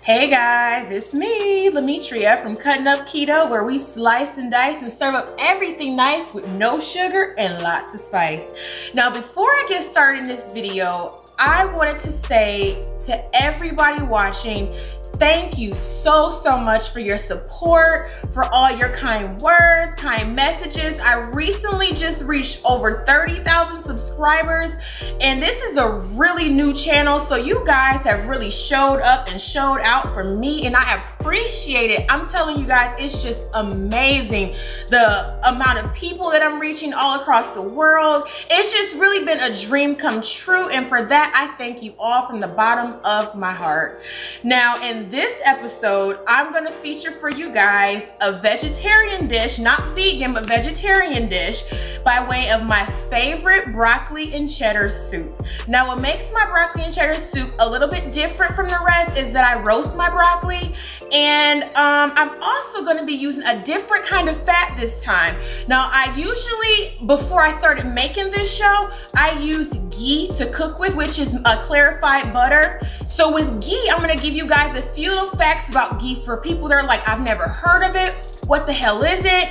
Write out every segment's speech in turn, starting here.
Hey guys, it's me, Lametria from Cutting Up Keto, where we slice and dice and serve up everything nice with no sugar and lots of spice. Now, before I get started in this video, I wanted to say to everybody watching, thank you so much for your support, for all your kind words, kind messages. I recently just reached over 30,000 subscribers, and this is a really new channel, so you guys have really showed up and showed out for me, and I appreciate it. I'm telling you guys, it's just amazing the amount of people that I'm reaching all across the world. It's just really been a dream come true, and for that, I thank you all from the bottom of my heart. Now, in this episode, I'm gonna feature for you guys a vegetarian dish, not vegan, but vegetarian dish by way of my favorite broccoli and cheddar soup. Now, what makes my broccoli and cheddar soup a little bit different from the rest is that I roast my broccoli, and I'm also gonna be using a different kind of fat this time. Now, I usually, before I started making this show, I use ghee to cook with, which is a clarified butter. So with ghee, I'm gonna give you guys a few little facts about ghee for people that are like, I've never heard of it. What the hell is it?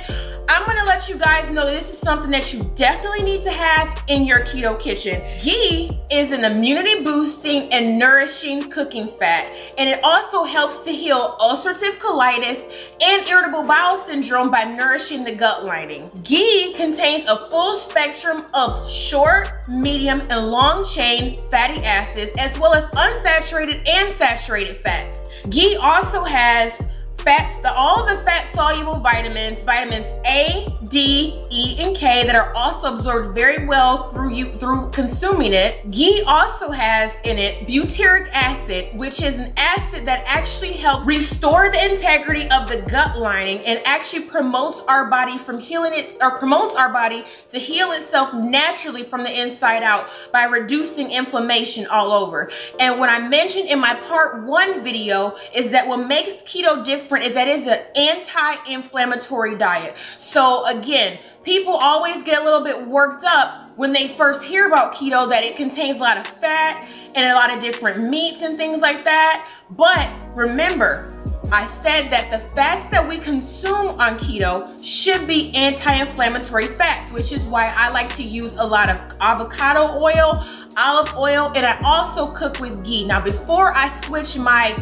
I'm gonna let you guys know that this is something that you definitely need to have in your keto kitchen. Ghee is an immunity boosting and nourishing cooking fat, and it also helps to heal ulcerative colitis and irritable bowel syndrome by nourishing the gut lining. Ghee contains a full spectrum of short, medium, and long chain fatty acids, as well as unsaturated and saturated fats. Ghee also has all the fat-soluble vitamins A, D, E, and K that are also absorbed very well through consuming it. Ghee also has in it butyric acid, which is an acid that actually helps restore the integrity of the gut lining and actually promotes our body from promotes our body to heal itself naturally from the inside out by reducing inflammation all over. And what I mentioned in my part 1 video is that what makes keto different is that it's an anti-inflammatory diet. So again, people always get a little bit worked up when they first hear about keto, that it contains a lot of fat and a lot of different meats and things like that. But remember, I said that the fats that we consume on keto should be anti-inflammatory fats, which is why I like to use a lot of avocado oil, olive oil, and I also cook with ghee. Now, before I switch my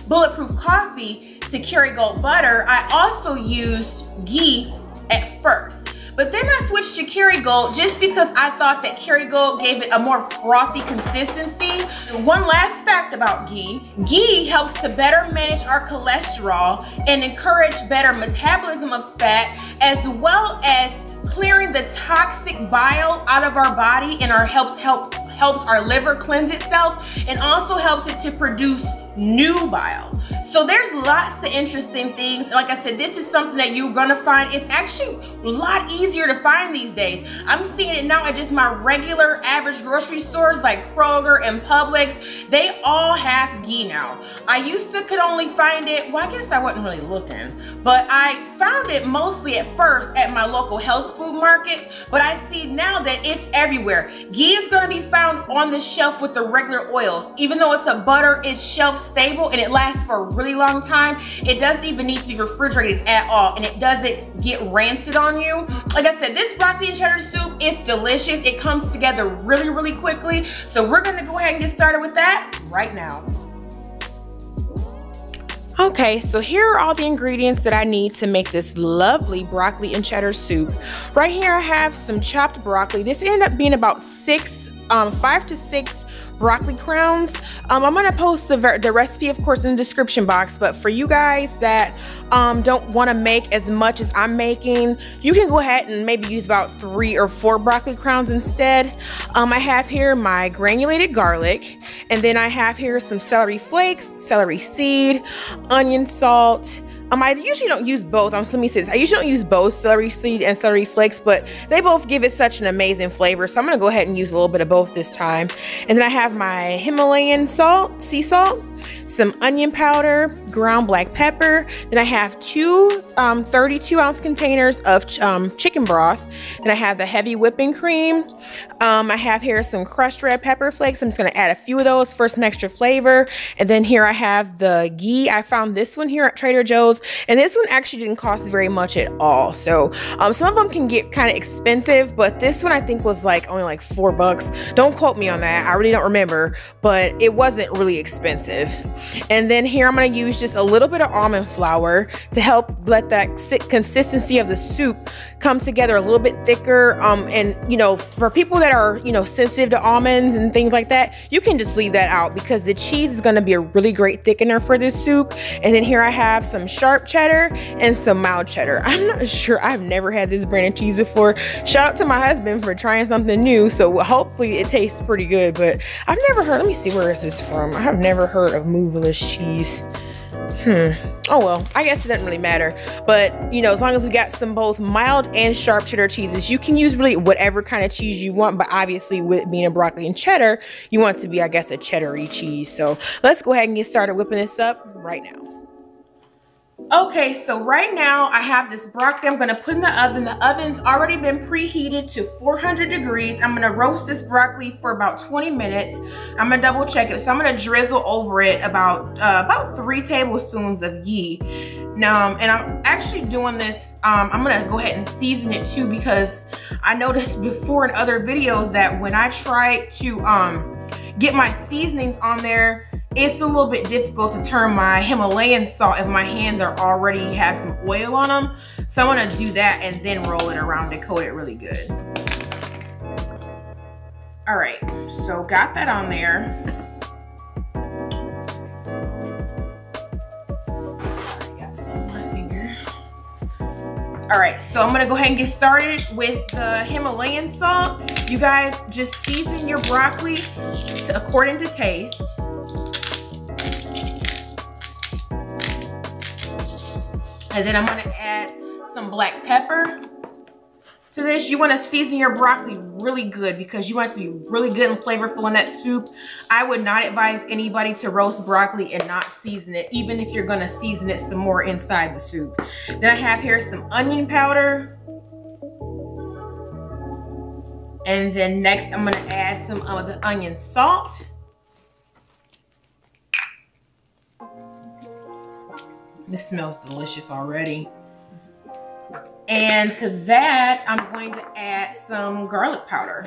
bulletproof coffee to Kerrygold butter, I also used ghee at first. But then I switched to Kerrygold just because I thought that Kerrygold gave it a more frothy consistency. One last fact about ghee. Ghee helps to better manage our cholesterol and encourage better metabolism of fat, as well as clearing the toxic bile out of our body, and helps our liver cleanse itself, and also helps it to produce new bile. So there's lots of interesting things. Like I said, this is something that you're gonna find. It's actually a lot easier to find these days. I'm seeing it now at just my regular average grocery stores like Kroger and Publix. They all have ghee now. I used to could only find it, well, I guess I wasn't really looking, but I found it mostly at first at my local health food markets, but I see now that it's everywhere. Ghee is gonna be found on the shelf with the regular oils. Even though it's a butter, it's shelf stable and it lasts for a really long time. It doesn't even need to be refrigerated at all, and it doesn't get rancid on you. Like I said, this broccoli and cheddar soup is delicious. It comes together really quickly. So we're gonna go ahead and get started with that right now. Okay, so here are all the ingredients that I need to make this lovely broccoli and cheddar soup. Right here I have some chopped broccoli. This ended up being about 5 to 6 broccoli crowns. I'm gonna post the recipe, of course, in the description box, but for you guys that don't want to make as much as I'm making, you can go ahead and maybe use about 3 or 4 broccoli crowns instead. I have here my granulated garlic, and then I have here some celery flakes, celery seed, onion salt. I usually don't use both. Let me say this. I usually don't use both celery seed and celery flakes, but they both give it such an amazing flavor. So I'm gonna go ahead and use a little bit of both this time. And then I have my Himalayan salt, sea salt, some onion powder, ground black pepper. Then I have two 32-ounce containers of chicken broth. Then I have the heavy whipping cream. I have here some crushed red pepper flakes. I'm just gonna add a few of those for some extra flavor. And then here I have the ghee. I found this one here at Trader Joe's, and this one actually didn't cost very much at all. So some of them can get kind of expensive, but this one I think was like only like $4. Don't quote me on that, I really don't remember, but it wasn't really expensive. And then here I'm gonna use just a little bit of almond flour to help let that consistency of the soup come together a little bit thicker. And you know, for people that are, you know, sensitive to almonds and things like that, you can just leave that out because the cheese is going to be a really great thickener for this soup. And then here I have some sharp cheddar and some mild cheddar. I'm not sure, I've never had this brand of cheese before. Shout out to my husband for trying something new, so hopefully it tastes pretty good. But I've never heard, let me see, where is this from? I have never heard of moveless cheese. Oh well, I guess it doesn't really matter. But you know, as long as we got some both mild and sharp cheddar cheeses, you can use really whatever kind of cheese you want, but obviously with being a broccoli and cheddar, you want it to be, I guess, a cheddar-y cheese. So let's go ahead and get started whipping this up right now. Okay, so right now I have this broccoli I'm gonna put in the oven. The oven's already been preheated to 400 degrees. I'm gonna roast this broccoli for about 20 minutes. I'm gonna double check it. So I'm gonna drizzle over it about 3 tablespoons of ghee. Now, and I'm actually doing this, I'm gonna go ahead and season it too, because I noticed before in other videos that when I try to get my seasonings on there, it's a little bit difficult to turn my Himalayan salt if my hands are already have some oil on them. So I'm gonna do that and then roll it around to coat it really good. All right, so got that on there. Got some on my finger. All right, so I'm gonna go ahead and get started with the Himalayan salt. You guys just season your broccoli according to taste. And then I'm gonna add some black pepper to this. You wanna season your broccoli really good because you want it to be really good and flavorful in that soup. I would not advise anybody to roast broccoli and not season it, even if you're gonna season it some more inside the soup. Then I have here some onion powder. And then next I'm gonna add some of the onion salt. This smells delicious already. And to that, I'm going to add some garlic powder.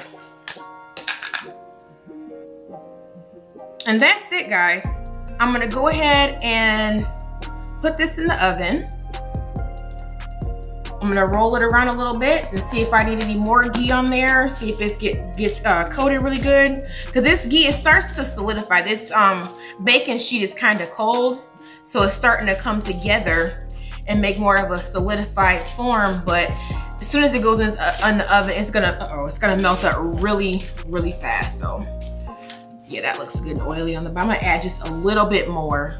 And that's it, guys. I'm gonna go ahead and put this in the oven. I'm gonna roll it around a little bit and see if I need any more ghee on there, see if it gets coated really good. Because this ghee, it starts to solidify. This baking sheet is kind of cold, so it's starting to come together and make more of a solidified form. But as soon as it goes in the oven, it's gonna melt up really, really fast. So yeah, that looks good and oily on the bottom. I'm gonna add just a little bit more.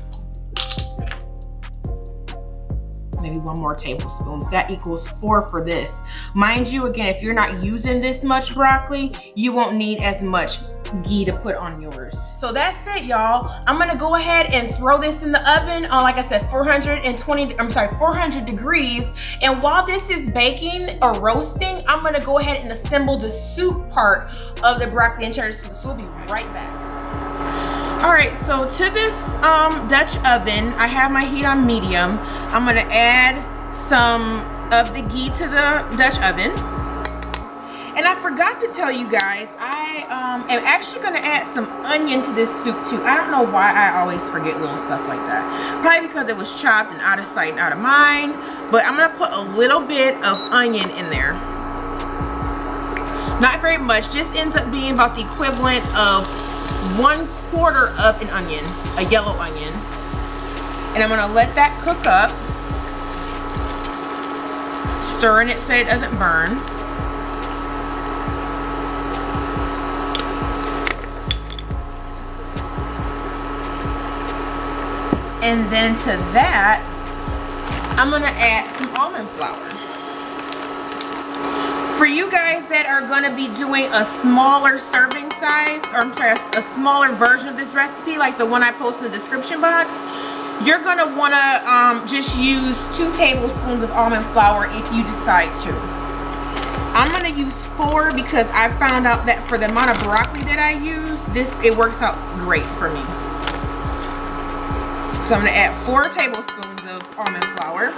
Maybe 1 more tablespoon. So that equals 4 for this. Mind you, again, if you're not using this much broccoli, you won't need as much ghee to put on yours. So that's it, y'all. I'm gonna go ahead and throw this in the oven on, like I said, 400 degrees. And while this is baking or roasting, I'm gonna go ahead and assemble the soup part of the broccoli and cheddar soup. So we'll be right back. All right, so to this Dutch oven, I have my heat on medium. I'm gonna add some of the ghee to the Dutch oven. And I forgot to tell you guys, I am actually gonna add some onion to this soup too. I don't know why I always forget little stuff like that. Probably because it was chopped and out of sight and out of mind. But I'm gonna put a little bit of onion in there. Not very much, just ends up being about the equivalent of 1/4 of an onion, a yellow onion. And I'm gonna let that cook up, stirring it so it doesn't burn. And then to that, I'm gonna add some almond flour. For you guys that are gonna be doing a smaller serving size, or I'm sorry, a smaller version of this recipe, like the one I posted in the description box, You're gonna wanna just use 2 tablespoons of almond flour if you decide to. I'm gonna use 4 because I found out that for the amount of broccoli that I use, it works out great for me. So I'm gonna add 4 tablespoons of almond flour.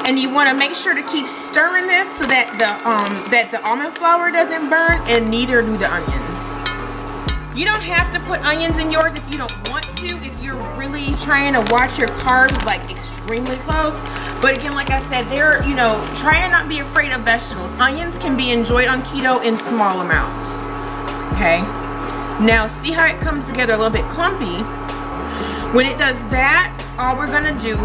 And you want to make sure to keep stirring this so that the almond flour doesn't burn, and neither do the onions. You don't have to put onions in yours if you don't want to, if you're really trying to watch your carbs like extremely close. But again, like I said, try and not be afraid of vegetables. Onions can be enjoyed on keto in small amounts. Okay. Now see how it comes together a little bit clumpy. When it does that, all we're gonna do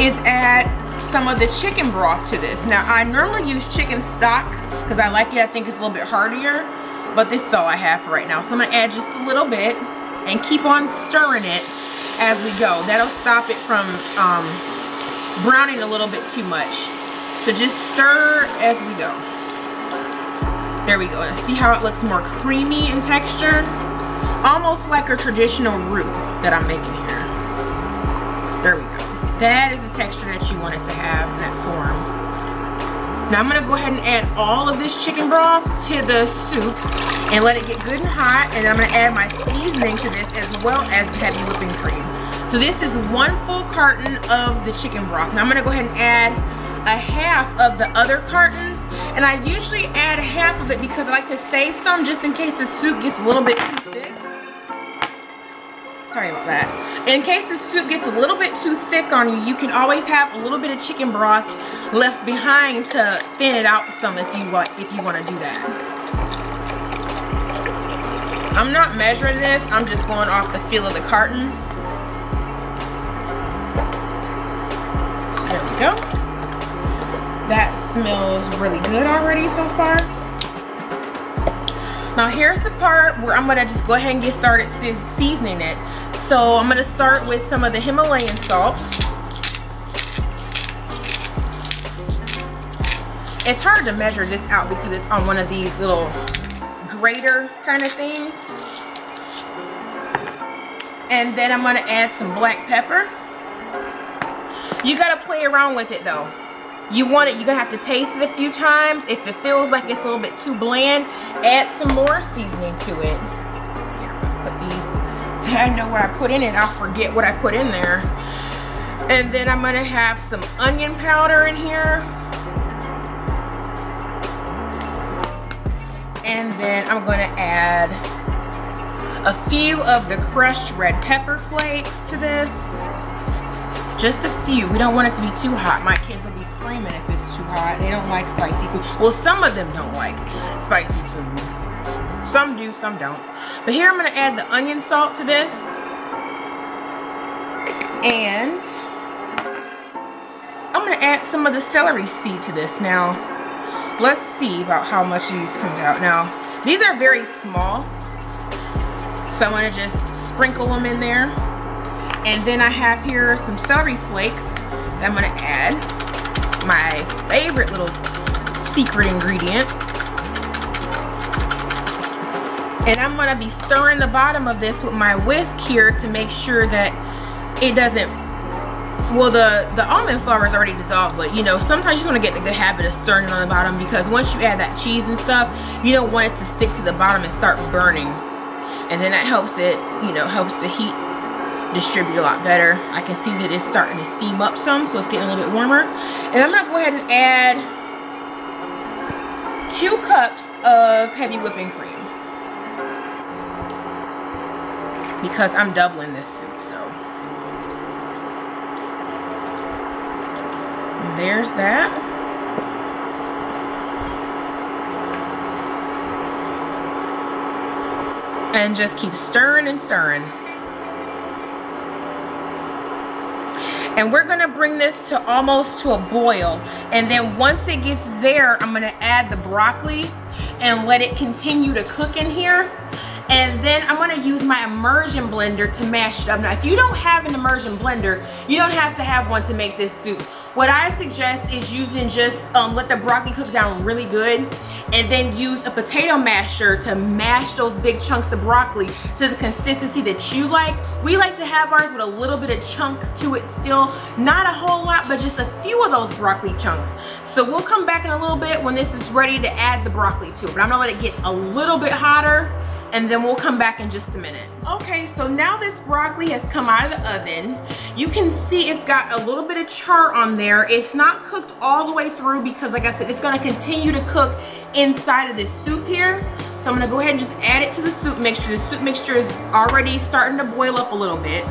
is add some of the chicken broth to this. Now I normally use chicken stock because I like it. I think it's a little bit heartier, but this is all I have for right now. So I'm gonna add just a little bit and keep on stirring it as we go. That'll stop it from browning a little bit too much. So just stir as we go. There we go. Now see how it looks more creamy in texture? Almost like a traditional roux that I'm making here. There we go. That is the texture that you want it to have in that form. Now I'm gonna go ahead and add all of this chicken broth to the soup and let it get good and hot, and I'm gonna add my seasoning to this as well as heavy whipping cream. So this is 1 full carton of the chicken broth. Now I'm gonna go ahead and add a half of the other carton, and I usually add half of it because I like to save some just in case the soup gets a little bit too thick. Sorry about that. In case the soup gets a little bit too thick on you, you can always have a little bit of chicken broth left behind to thin it out some if you want to do that. I'm not measuring this, I'm just going off the feel of the carton. So there we go. That smells really good already so far. Now here's the part where I'm gonna just go ahead and get started seasoning it. So I'm gonna start with some of the Himalayan salt. It's hard to measure this out because it's on one of these little grater kind of things. And then I'm gonna add some black pepper. You gotta play around with it though. You're gonna have to taste it a few times. If it feels like it's a little bit too bland, add some more seasoning to it. Let's see, I'm gonna put these, so I know what I put in it, I'll forget what I put in there. And then I'm gonna have some onion powder in here. And then I'm gonna add a few of the crushed red pepper flakes to this. Just a few. We don't want it to be too hot. My kids will be screaming if it's too hot. They don't like spicy food. Well, some of them don't like spicy food. Some do, some don't. But here I'm gonna add the onion salt to this. And I'm gonna add some of the celery seed to this. Now, let's see about how much these comes out. Now, these are very small. So I'm gonna just sprinkle them in there. And then I have here some celery flakes that I'm gonna add. My favorite little secret ingredient. And I'm gonna be stirring the bottom of this with my whisk here to make sure that it doesn't, well, the almond flour is already dissolved, but you know, sometimes you just wanna get in the good habit of stirring it on the bottom, because once you add that cheese and stuff, you don't want it to stick to the bottom and start burning. And then that helps it, you know, helps the heat distribute a lot better. I can see that it's starting to steam up some, so it's getting a little bit warmer. And I'm gonna go ahead and add 2 cups of heavy whipping cream, because I'm doubling this soup. So and there's that. And just keep stirring and stirring. And we're gonna bring this to almost to a boil. And then once it gets there, I'm gonna add the broccoli and let it continue to cook in here. And then I'm gonna use my immersion blender to mash it up. Now, if you don't have an immersion blender, you don't have to have one to make this soup. What I suggest is using just let the broccoli cook down really good, and then use a potato masher to mash those big chunks of broccoli to the consistency that you like. We like to have ours with a little bit of chunk to it still, not a whole lot, but just a few of those broccoli chunks. So we'll come back in a little bit when this is ready to add the broccoli to it, but I'm gonna let it get a little bit hotter, and then we'll come back in just a minute. Okay, so now this broccoli has come out of the oven. You can see it's got a little bit of char on there. It's not cooked all the way through because, like I said, it's gonna continue to cook inside of this soup here. So I'm gonna go ahead and just add it to the soup mixture. The soup mixture is already starting to boil up a little bit.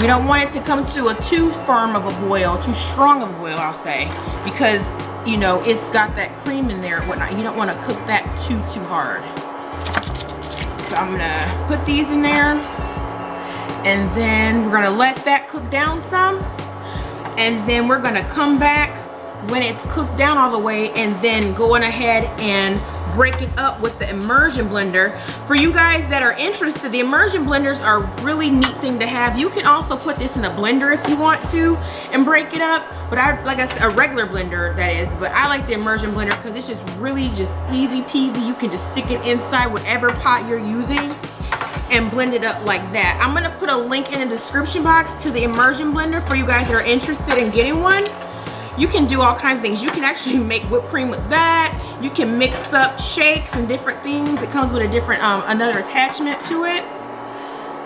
We don't want it to come to a too firm of a boil, too strong of a boil, I'll say, because, you know, it's got that cream in there and whatnot. You don't wanna cook that too hard. So I'm gonna put these in there, and then we're gonna let that cook down some, and then we're gonna come back when it's cooked down all the way, and then going ahead and break it up with the immersion blender. For you guys that are interested, the immersion blenders are a really neat thing to have. You can also put this in a blender if you want to and break it up, but like I said, a regular blender that is, but I like the immersion blender because it's just really just easy peasy. You can just stick it inside whatever pot you're using and blend it up like that. I'm gonna put a link in the description box to the immersion blender for you guys that are interested in getting one. You can do all kinds of things. You can actually make whipped cream with that. You can mix up shakes and different things. It comes with a different, another attachment to it.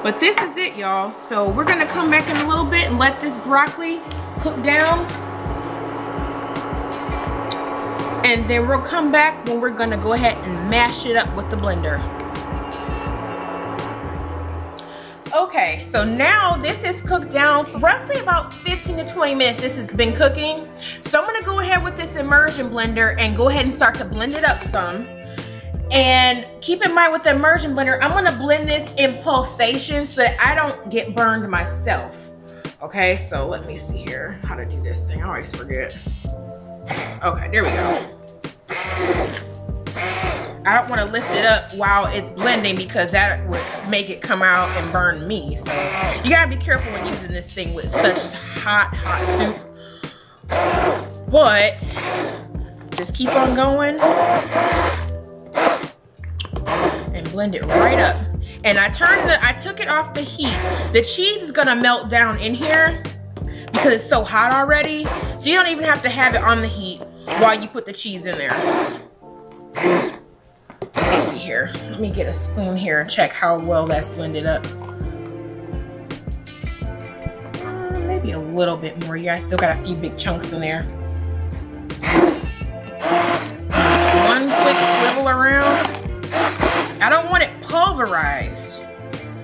But this is it, y'all. So we're gonna come back in a little bit and let this broccoli cook down. And then we'll come back when we're gonna go ahead and mash it up with the blender. Okay, so now this is cooked down for roughly about 15 to 20 minutes. This has been cooking. So I'm gonna go ahead with this immersion blender and go ahead and start to blend it up some. And keep in mind with the immersion blender, I'm gonna blend this in pulsations so that I don't get burned myself. Okay, so let me see here how to do this thing. I always forget. Okay, there we go. I don't want to lift it up while it's blending because that would make it come out and burn me. So you gotta be careful when using this thing with such hot soup. But just keep on going and blend it right up. And I took it off the heat. The cheese is gonna melt down in here because it's so hot already. So you don't even have to have it on the heat while you put the cheese in there. Here, let me get a spoon here and check how well that's blended up. Maybe a little bit more. Yeah, I still got a few big chunks in there. One quick swivel around. I don't want it pulverized.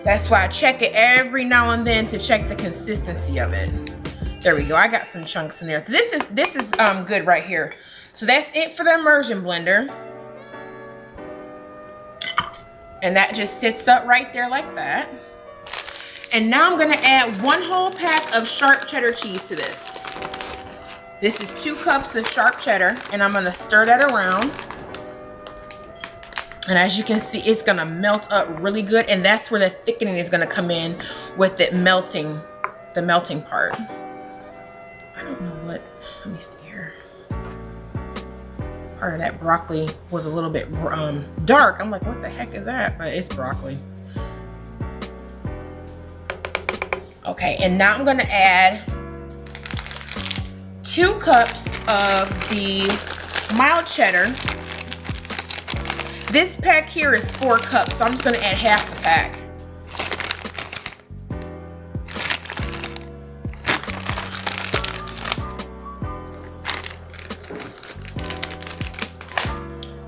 That's why I check it every now and then to check the consistency of it. There we go. I got some chunks in there. So this is good right here. So that's it for the immersion blender. And that just sits up right there like that. And now I'm gonna add 1 whole pack of sharp cheddar cheese to this. This is 2 cups of sharp cheddar, and I'm gonna stir that around. And as you can see, it's gonna melt up really good, and that's where the thickening is gonna come in with it melting, the melting part. I don't know what, let me see here. Part of that broccoli was a little bit dark. I'm like, what the heck is that? But it's broccoli. Okay, and now I'm gonna add 2 cups of the mild cheddar. This pack here is 4 cups, so I'm just gonna add half the pack.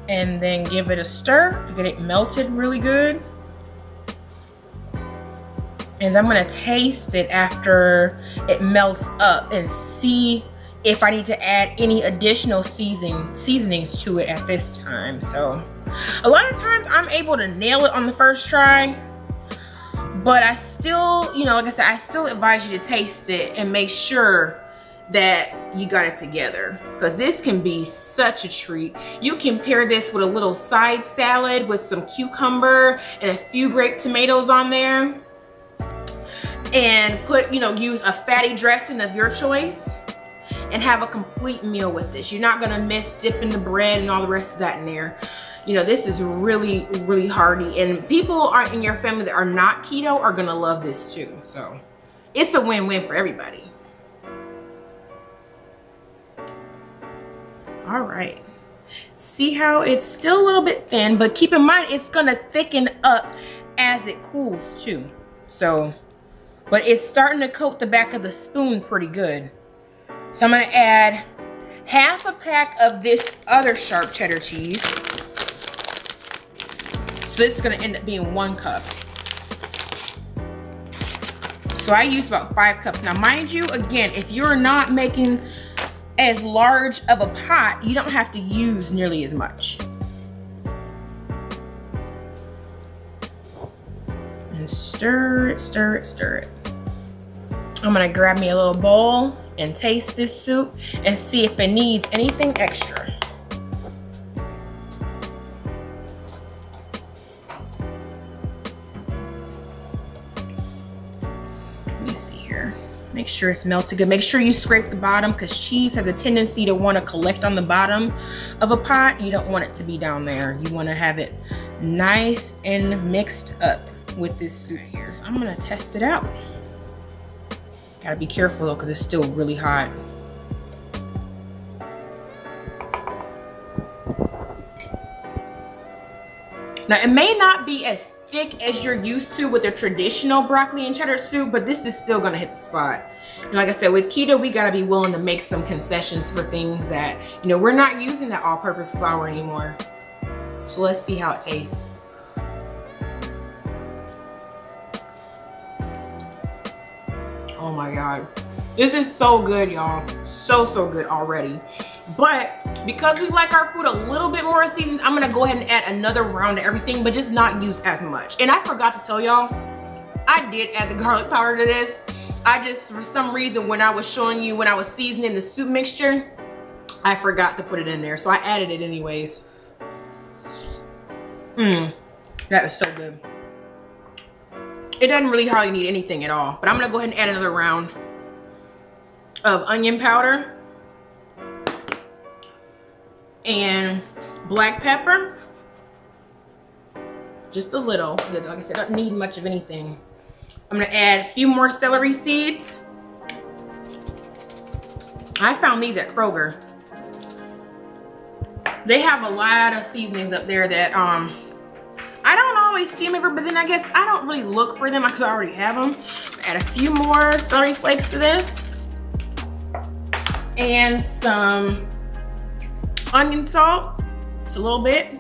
And then give it a stir to get it melted really good. And I'm gonna taste it after it melts up and see if I need to add any additional seasonings to it at this time. So a lot of times I'm able to nail it on the first try, but I still, you know, like I said, I still advise you to taste it and make sure that you got it together, because this can be such a treat. You can pair this with a little side salad with some cucumber and a few grape tomatoes on there, and put, you know, use a fatty dressing of your choice. and have a complete meal with this. You're not gonna miss dipping the bread and all the rest of that in there. You know, this is really, really hearty, and people are in your family that are not keto are gonna love this too. So it's a win-win for everybody. All right, see how it's still a little bit thin, but keep in mind it's gonna thicken up as it cools too. So, but it's starting to coat the back of the spoon pretty good. So I'm gonna add half a pack of this other sharp cheddar cheese. So this is gonna end up being 1 cup. So I use about 5 cups. Now mind you, again, if you're not making as large of a pot, you don't have to use nearly as much. And stir it, stir it, stir it. I'm gonna grab me a little bowl and taste this soup and see if it needs anything extra. Make sure it's melted good. Make sure you scrape the bottom because cheese has a tendency to want to collect on the bottom of a pot. You don't want it to be down there. You want to have it nice and mixed up with this soup here. So I'm going to test it out. Gotta be careful though because it's still really hot. Now it may not be as thick as you're used to with a traditional broccoli and cheddar soup, but this is still gonna hit the spot. And like I said, with keto, we gotta be willing to make some concessions for things that, you know, we're not using that all-purpose flour anymore. So let's see how it tastes. Oh my God. This is so good, y'all. So, so good already. But because we like our food a little bit more seasoned, I'm gonna go ahead and add another round of everything, but just not use as much. And I forgot to tell y'all, I did add the garlic powder to this. I just, for some reason, when I was showing you, when I was seasoning the soup mixture, I forgot to put it in there. So I added it anyways. That is so good. It doesn't really hardly need anything at all, but I'm gonna go ahead and add another round of onion powder and black pepper, just a little, because like I said, I don't need much of anything. I'm gonna add a few more celery seeds. I found these at Kroger. They have a lot of seasonings up there that I don't always see them ever, but then I guess I don't really look for them because I already have them. Add a few more celery flakes to this and some onion salt, just a little bit,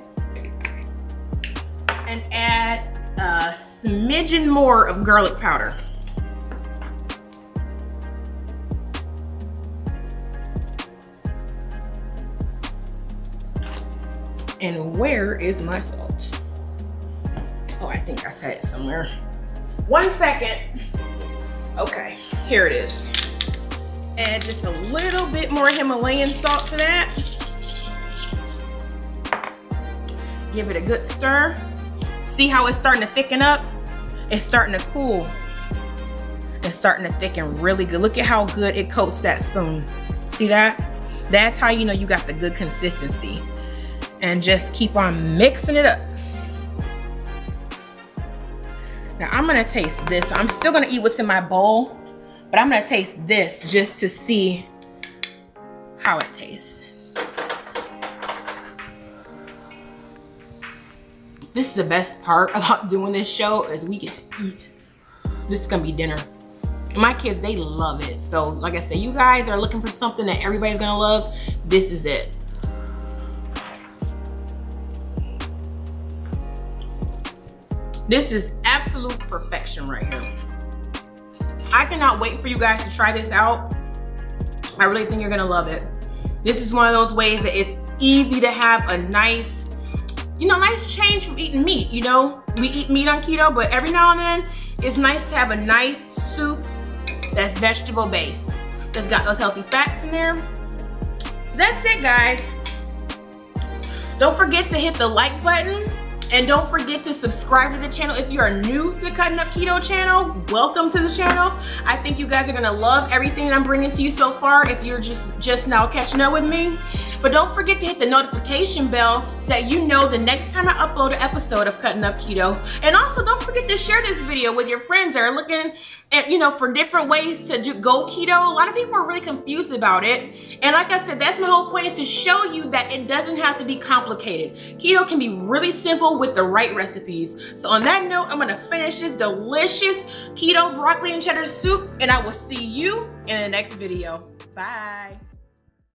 and add a smidgen more of garlic powder. And where is my salt? Oh, I think I said it somewhere. 1 second. Okay, here it is. Add just a little bit more Himalayan salt to that. Give it a good stir. See how it's starting to thicken up? It's starting to cool. It's starting to thicken really good. Look at how good it coats that spoon. See that? That's how you know you got the good consistency. And just keep on mixing it up. Now I'm gonna taste this. I'm still gonna eat what's in my bowl, but I'm gonna taste this just to see how it tastes. This is the best part about doing this show is we get to eat. This is gonna be dinner. And my kids, they love it. So like I said, you guys are looking for something that everybody's gonna love. This is it. This is absolute perfection right here. I cannot wait for you guys to try this out. I really think you're gonna love it. This is one of those ways that it's easy to have a nice, nice change from eating meat. You know, we eat meat on keto, but every now and then, it's nice to have a nice soup that's vegetable based. That's got those healthy fats in there. So that's it, guys. Don't forget to hit the like button And don't forget to subscribe to the channel. If you are new to the Cutting Up Keto channel, welcome to the channel. I think you guys are gonna love everything that I'm bringing to you so far if you're just now catching up with me. But don't forget to hit the notification bell so that you know the next time I upload an episode of Cutting Up Keto. And also don't forget to share this video with your friends that are looking at, for different ways to go keto. A lot of people are really confused about it. And like I said, that's my whole point, is to show you that it doesn't have to be complicated. Keto can be really simple with the right recipes. So on that note, I'm gonna finish this delicious keto broccoli and cheddar soup, and I will see you in the next video. Bye.